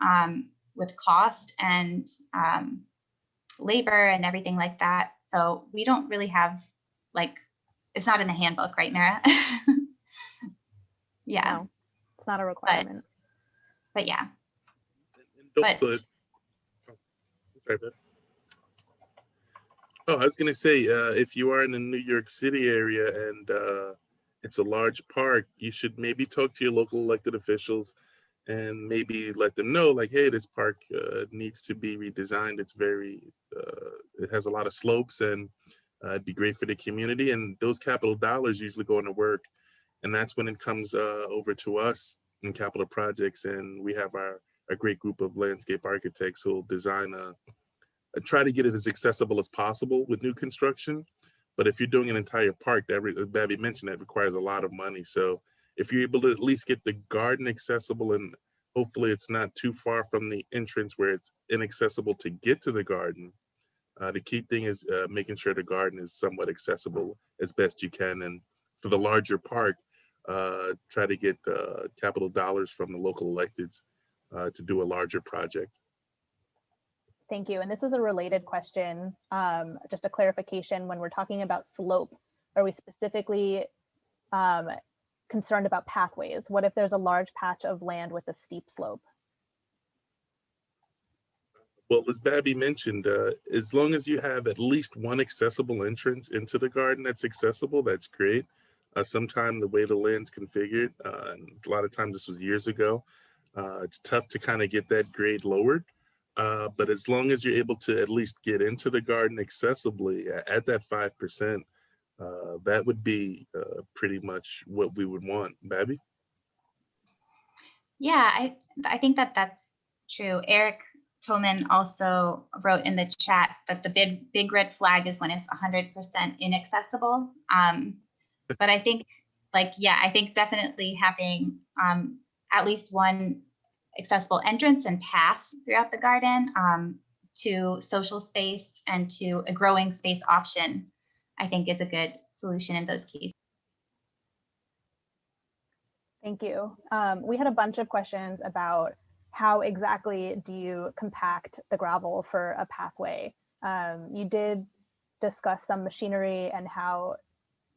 with cost and labor and everything like that. So we don't really have like, it's not in the handbook, right, Mara? Yeah. No, it's not a requirement. But yeah. And also, sorry, babe. Oh, I was gonna say, if you are in the New York City area and it's a large park, you should maybe talk to your local elected officials and maybe let them know, like, hey, this park needs to be redesigned. It's very, it has a lot of slopes, and it'd be great for the community. And those capital dollars usually go into work, and that's when it comes over to us in capital projects, and we have a great group of landscape architects who will design try to get it as accessible as possible with new construction. But if you're doing an entire park, Babbie mentioned, that requires a lot of money. So if you're able to at least get the garden accessible, and hopefully it's not too far from the entrance where it's inaccessible to get to the garden, the key thing is making sure the garden is somewhat accessible as best you can. And for the larger park, try to get capital dollars from the local electeds to do a larger project. Thank you. And this is a related question, just a clarification. When we're talking about slope, are we specifically concerned about pathways? What if there's a large patch of land with a steep slope? Well, as Babbie mentioned, as long as you have at least one accessible entrance into the garden that's accessible, that's great. Sometime the way the land's configured, and a lot of times this was years ago, it's tough to kind of get that grade lowered. But as long as you're able to at least get into the garden accessibly at that 5%, that would be pretty much what we would want. Babbie? Yeah, I think that that's true. Eric Toman also wrote in the chat that the big red flag is when it's 100% inaccessible. But I think, like, yeah, I think definitely having at least one accessible entrance and path throughout the garden to social space and to a growing space option, I think is a good solution in those cases. Thank you. We had a bunch of questions about how exactly do you compact the gravel for a pathway. You did discuss some machinery and how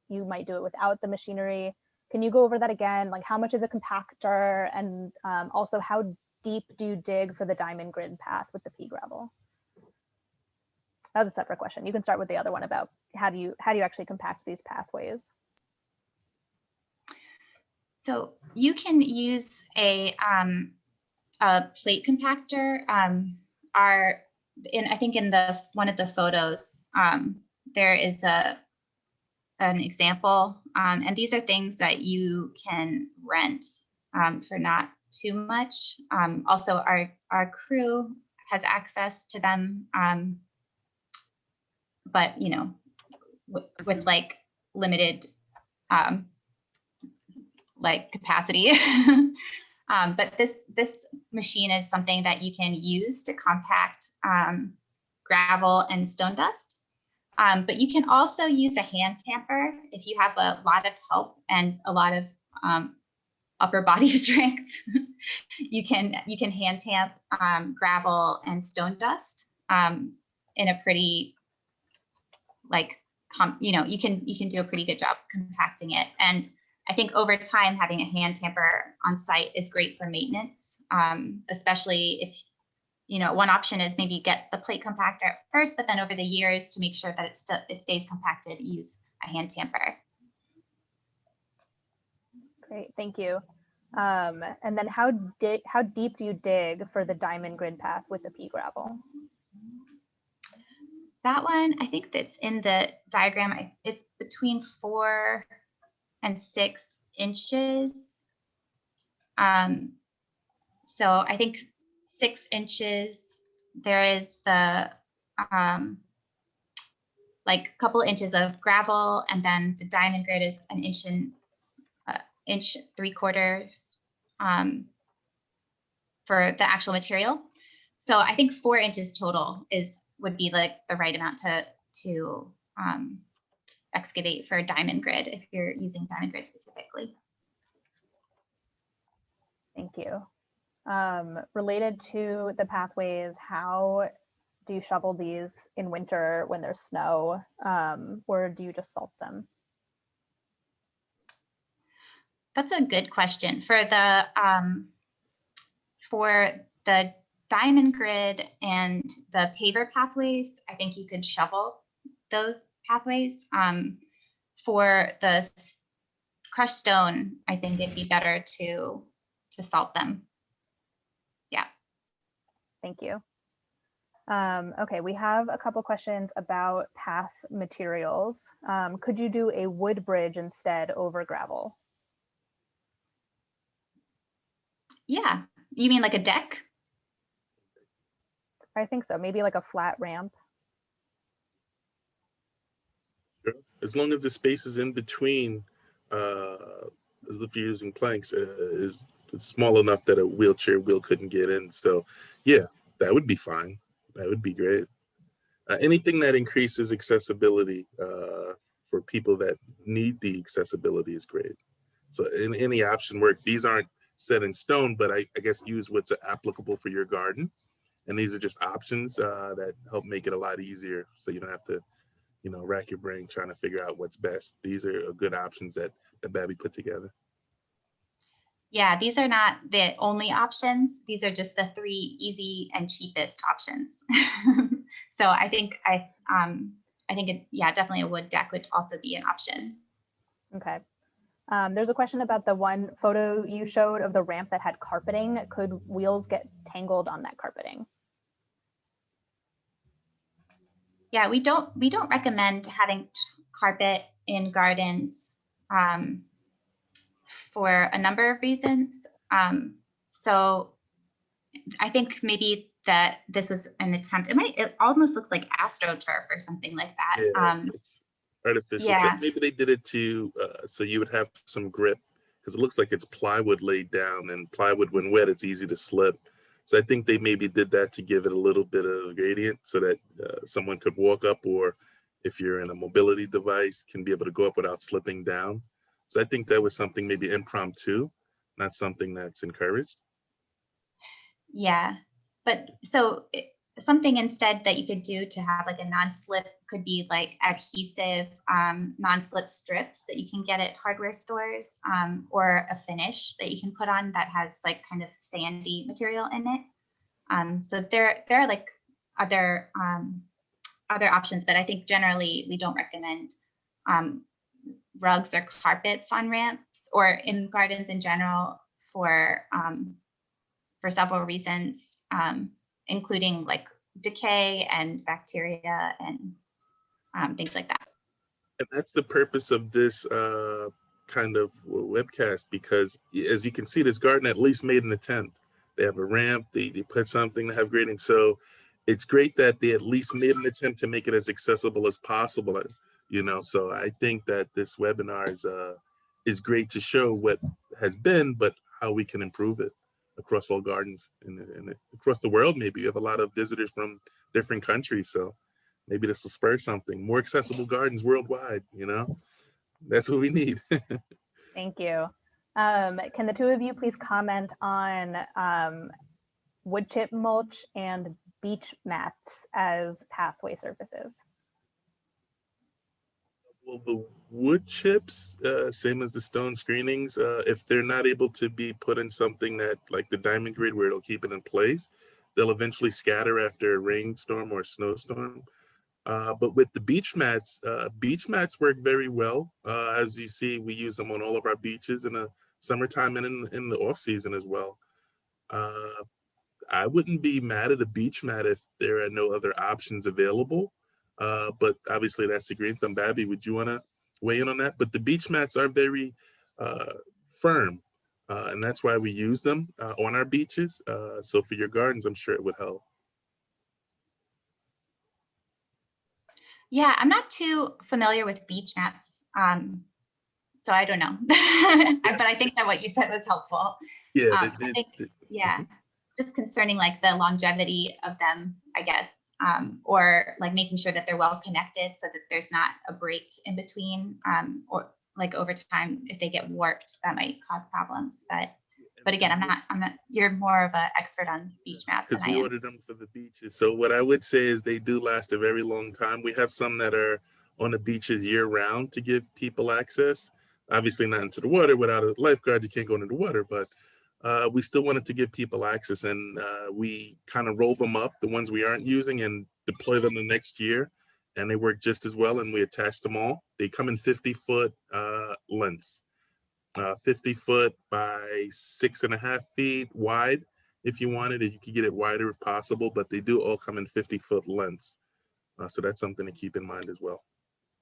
you might do it without the machinery. Can you go over that again? Like, how much is a compactor, and also how deep do you dig for the diamond grid path with the pea gravel? That was a separate question. You can start with the other one about how do you actually compact these pathways? So you can use a plate compactor. I think in one of the photos there is an example, and these are things that you can rent for not too much. Also, our crew has access to them, but you know, with like limited like capacity. But this machine is something that you can use to compact gravel and stone dust. But you can also use a hand tamper if you have a lot of help and a lot of upper body strength. you can hand tamp gravel and stone dust in a pretty like you can do a pretty good job compacting it. And I think over time, having a hand tamper on site is great for maintenance, especially if, one option is maybe get the plate compactor at first, but then over the years to make sure that it stays compacted, use a hand tamper. Great, thank you. And then how deep do you dig for the diamond grid path with the pea gravel? That one, I think that's in the diagram. It's between 4 and 6 inches. So I think 6 inches, there is the like a couple inches of gravel, and then the diamond grid is an inch and inch 3/4 for the actual material. So I think 4 inches total would be like the right amount to excavate for diamond grid if you're using diamond grid specifically. Thank you. Related to the pathways, how do you shovel these in winter when there's snow, or do you just salt them? That's a good question. For the diamond grid and the paver pathways, I think you could shovel those pathways. For the crushed stone, I think it'd be better to salt them. Yeah. Thank you. Okay, we have a couple questions about path materials. Could you do a wood bridge instead over gravel? Yeah, you mean like a deck? I think so, maybe like a flat ramp. Sure. As long as the space is in between, if you're using planks, is small enough that a wheelchair wheel couldn't get in. So yeah, that would be fine. That would be great. Anything that increases accessibility for people that need the accessibility is great. So in any option work, these aren't set in stone, but I guess use what's applicable for your garden. And these are just options that help make it a lot easier. So you don't have to, rack your brain trying to figure out what's best. These are good options that Babbie put together. Yeah, these are not the only options. These are just the 3 easy and cheapest options. So I think definitely a wood deck would also be an option. Okay. There's a question about the one photo you showed of the ramp that had carpeting. Could wheels get tangled on that carpeting? Yeah, we don't recommend having carpet in gardens for a number of reasons. So I think maybe that this was an attempt. It almost looks like AstroTurf or something like that. Yeah, it's artificial. Yeah. So maybe they did it so you would have some grip, because it looks like it's plywood laid down, and plywood when wet, it's easy to slip. So I think they maybe did that to give it a little bit of gradient so that someone could walk up, or if you're in a mobility device, can be able to go up without slipping down. So I think that was something maybe impromptu, not something that's encouraged. Yeah, but so something instead that you could do to have like a non-slip could be like adhesive non-slip strips that you can get at hardware stores, or a finish that you can put on that has like kind of sandy material in it. So there are like other options, but I think generally we don't recommend rugs or carpets on ramps or in gardens in general for several reasons, including like decay and bacteria and things like that. And that's the purpose of this kind of webcast, because as you can see, this garden at least made an attempt. They have a ramp, they put something to have grading. So it's great that they at least made an attempt to make it as accessible as possible. So I think that this webinar is great to show what has been, but how we can improve it across all gardens and across the world. Maybe you have a lot of visitors from different countries, so maybe this will spur something. More accessible gardens worldwide, that's what we need. Thank you. Can the two of you please comment on wood chip mulch and beach mats as pathway surfaces? Well, the wood chips, same as the stone screenings, if they're not able to be put in something that like the diamond grid where it'll keep it in place, they'll eventually scatter after a rainstorm or a snowstorm. But with the beach mats work very well. As you see, we use them on all of our beaches in the summertime and in the off season as well. Uh, I wouldn't be mad at a beach mat if there are no other options available. But obviously that's the green thumb. Babbie, would you want to weigh in on that? But the beach mats are very firm, and that's why we use them on our beaches. So for your gardens, I'm sure it would help. Yeah, I'm not too familiar with beach mats, so I don't know. But I think that what you said was helpful. Yeah, I think, yeah, just concerning like the longevity of them, I guess, or like making sure that they're well connected so that there's not a break in between, or like over time, if they get warped, that might cause problems. But again, I'm not, you're more of an expert on beach mats than because I we am. ordered them for the beaches. So what I would say is they do last a very long time. We have some that are on the beaches year round to give people access. Obviously not into the water. Without a lifeguard, you can't go into the water, but we still wanted to give people access, and we kind of roll them up, the ones we aren't using, and deploy them the next year. And they work just as well, and we attach them all. They come in 50-foot lengths. 50 foot by 6.5 feet wide. If you wanted it, you could get it wider if possible, but they do all come in 50-foot lengths. So that's something to keep in mind as well.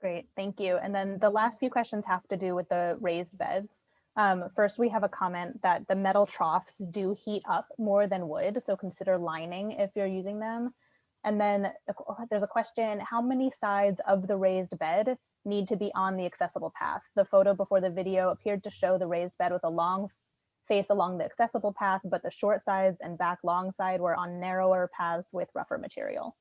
Great, thank you. And then the last few questions have to do with the raised beds. First, we have a comment that the metal troughs do heat up more than wood, so consider lining if you're using them. And then there's a question, how many sides of the raised bed need to be on the accessible path? The photo before the video appeared to show the raised bed with a long face along the accessible path, but the short sides and back long side were on narrower paths with rougher material.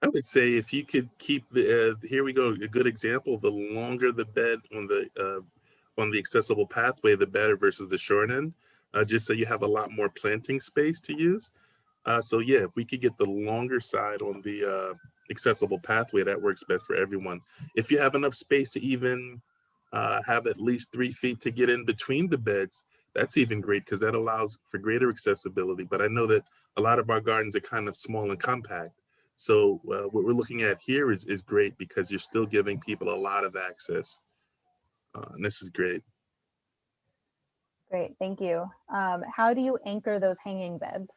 I would say if you could keep the, here we go, a good example, the longer the bed on the accessible pathway, the better versus the short end, just so you have a lot more planting space to use. So yeah, if we could get the longer side on the accessible pathway, that works best for everyone. If you have enough space to even have at least 3 feet to get in between the beds, that's even great because that allows for greater accessibility. But I know that a lot of our gardens are kind of small and compact. So what we're looking at here is great because you're still giving people a lot of access. And this is great. Great, thank you. How do you anchor those hanging beds?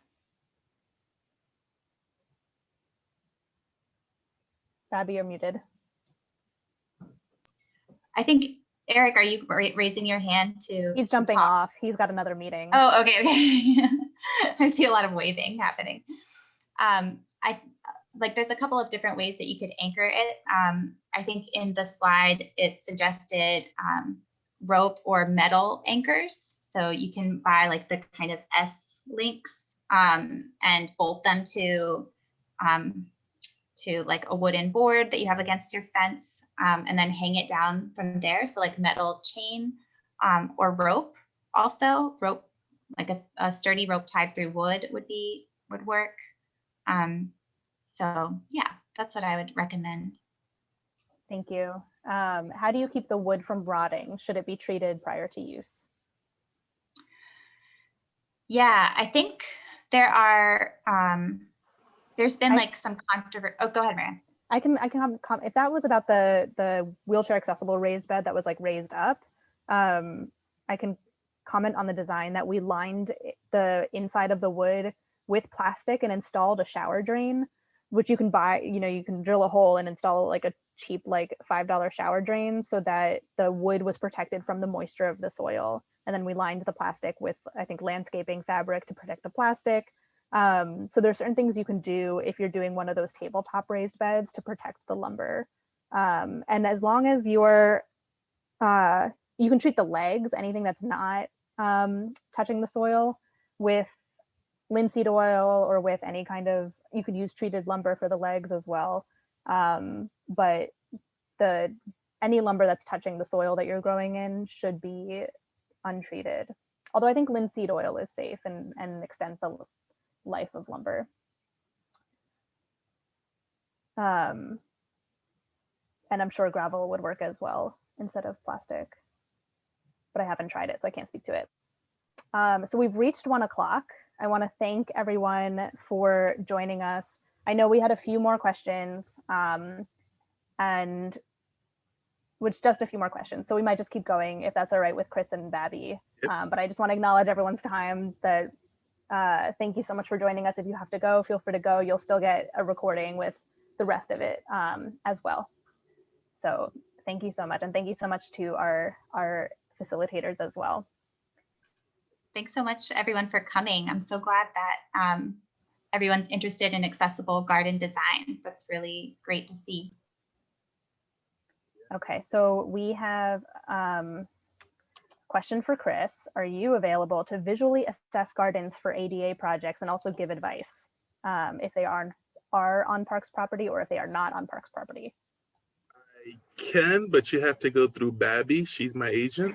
Babbie, you're muted. I think, Eric, are you raising your hand to? He's jumping off. He's got another meeting. Oh, okay, okay. I see a lot of waving happening. There's a couple of different ways that you could anchor it. I think in the slide, it suggested rope or metal anchors. So you can buy like the kind of S links and bolt them to like a wooden board that you have against your fence, and then hang it down from there. So like metal chain or rope. Also rope, like a sturdy rope tied through wood would work. So yeah, that's what I would recommend. Thank you. How do you keep the wood from rotting? Should it be treated prior to use? Yeah, I think there are, there's been like some controversy. Oh, go ahead, Mary. I can if that was about the wheelchair accessible raised bed that was like raised up, I can comment on the design that we lined the inside of the wood with plastic and installed a shower drain, which you can buy, you can drill a hole and install like a cheap like $5 shower drain so that the wood was protected from the moisture of the soil. And then we lined the plastic with, I think, landscaping fabric to protect the plastic. So there's certain things you can do if you're doing one of those tabletop raised beds to protect the lumber. And as long as you're, you can treat the legs, anything that's not touching the soil, with linseed oil or with any kind of, you could use treated lumber for the legs as well. But any lumber that's touching the soil that you're growing in should be untreated. Although I think linseed oil is safe and extends the life of lumber. And I'm sure gravel would work as well instead of plastic, but I haven't tried it, so I can't speak to it. So we've reached 1 o'clock. I want to thank everyone for joining us. I know we had a few more questions, and which just a few more questions. So we might just keep going if that's all right with Chris and Babbie. Yep. But I just want to acknowledge everyone's time. That thank you so much for joining us. If you have to go, feel free to go. You'll still get a recording with the rest of it as well. So thank you so much. And thank you so much to our facilitators as well. Thanks so much, everyone, for coming. I'm so glad that everyone's interested in accessible garden design. That's really great to see. Okay, so we have question for Chris. Are you available to visually assess gardens for ADA projects and also give advice if they are on Parks property or if they are not on Parks property? I can, but you have to go through Babbie. She's my agent.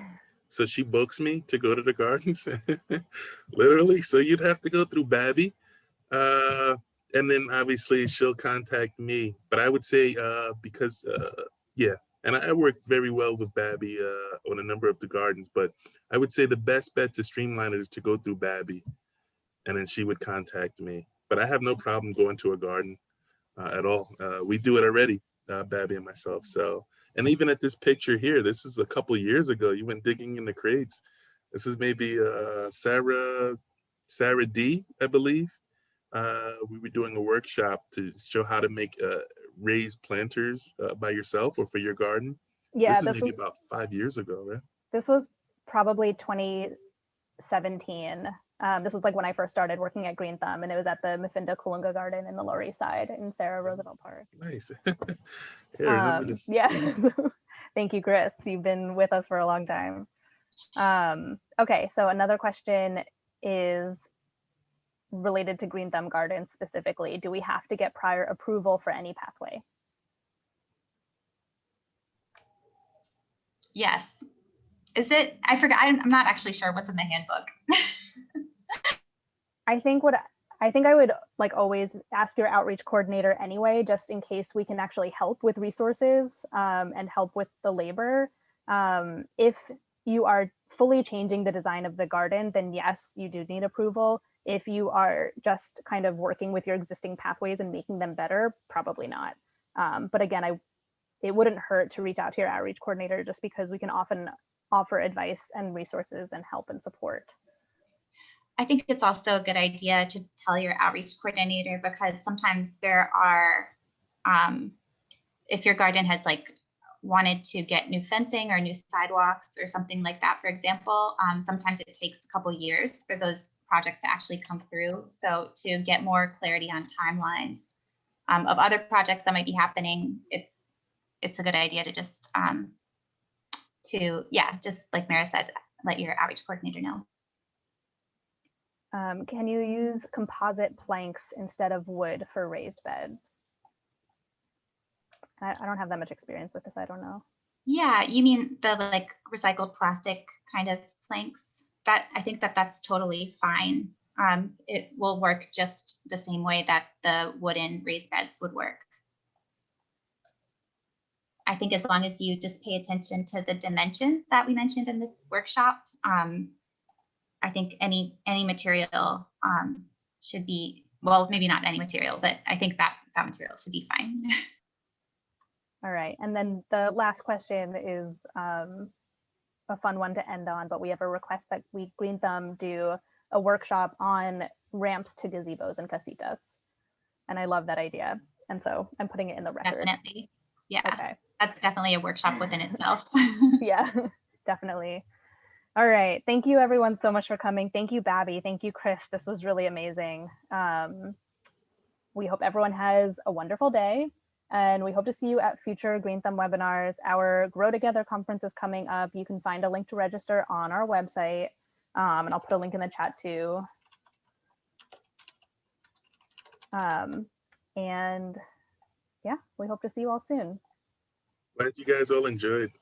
So she books me to go to the gardens, literally. So you'd have to go through Babbie. And then obviously she'll contact me. But I would say because, yeah, and I work very well with Babbie on a number of the gardens, but I would say the best bet to streamline it is to go through Babbie, and then she would contact me. But I have no problem going to a garden at all. We do it already, Babbie and myself. So, and even at this picture here, this is a couple years ago. You went digging in the crates. This is maybe Sarah D, I believe. We were doing a workshop to show how to make raised planters by yourself or for your garden. Yeah, so this is maybe about 5 years ago, right? This was probably 2017. This was like when I first started working at GreenThumb, and it was at the Mafinda Kulunga Garden in the Lower East Side in Sarah Roosevelt Park. Nice. Yeah, I remember this. Yeah. Thank you, Chris. You've been with us for a long time. Okay, so another question is related to GreenThumb Gardens specifically. Do we have to get prior approval for any pathway? Yes. Is it? I forgot. I'm not actually sure what's in the handbook. I think I would like always ask your outreach coordinator anyway, just in case we can actually help with resources and help with the labor. If you are fully changing the design of the garden, then yes, you do need approval. If you are just kind of working with your existing pathways and making them better, probably not. But again, it wouldn't hurt to reach out to your outreach coordinator, just because we can often offer advice and resources and help and support. I think it's also a good idea to tell your outreach coordinator, because sometimes there are, if your garden has like wanted to get new fencing or new sidewalks or something like that, for example, sometimes it takes a couple years for those projects to actually come through. So to get more clarity on timelines of other projects that might be happening, it's a good idea to just just like Mara said, let your outreach coordinator know. Can you use composite planks instead of wood for raised beds? I don't have that much experience with this. I don't know. Yeah, you mean the like recycled plastic kind of planks? That I think that's totally fine. It will work just the same way that the wooden raised beds would work. I think as long as you just pay attention to the dimensions that we mentioned in this workshop, I think any material should be, well, maybe not any material, but I think that material should be fine. All right, and then the last question is a fun one to end on, but we have a request that we GreenThumb do a workshop on ramps to gazebos and casitas. And I love that idea. And so I'm putting it in the record. Definitely. Yeah, okay. That's definitely a workshop within itself. Yeah, definitely. All right, thank you everyone so much for coming. Thank you, Babbie. Thank you, Chris. This was really amazing. We hope everyone has a wonderful day, and we hope to see you at future GreenThumb webinars. Our Grow Together conference is coming up. You can find a link to register on our website, and I'll put a link in the chat too. And yeah, we hope to see you all soon. Glad you guys all enjoyed.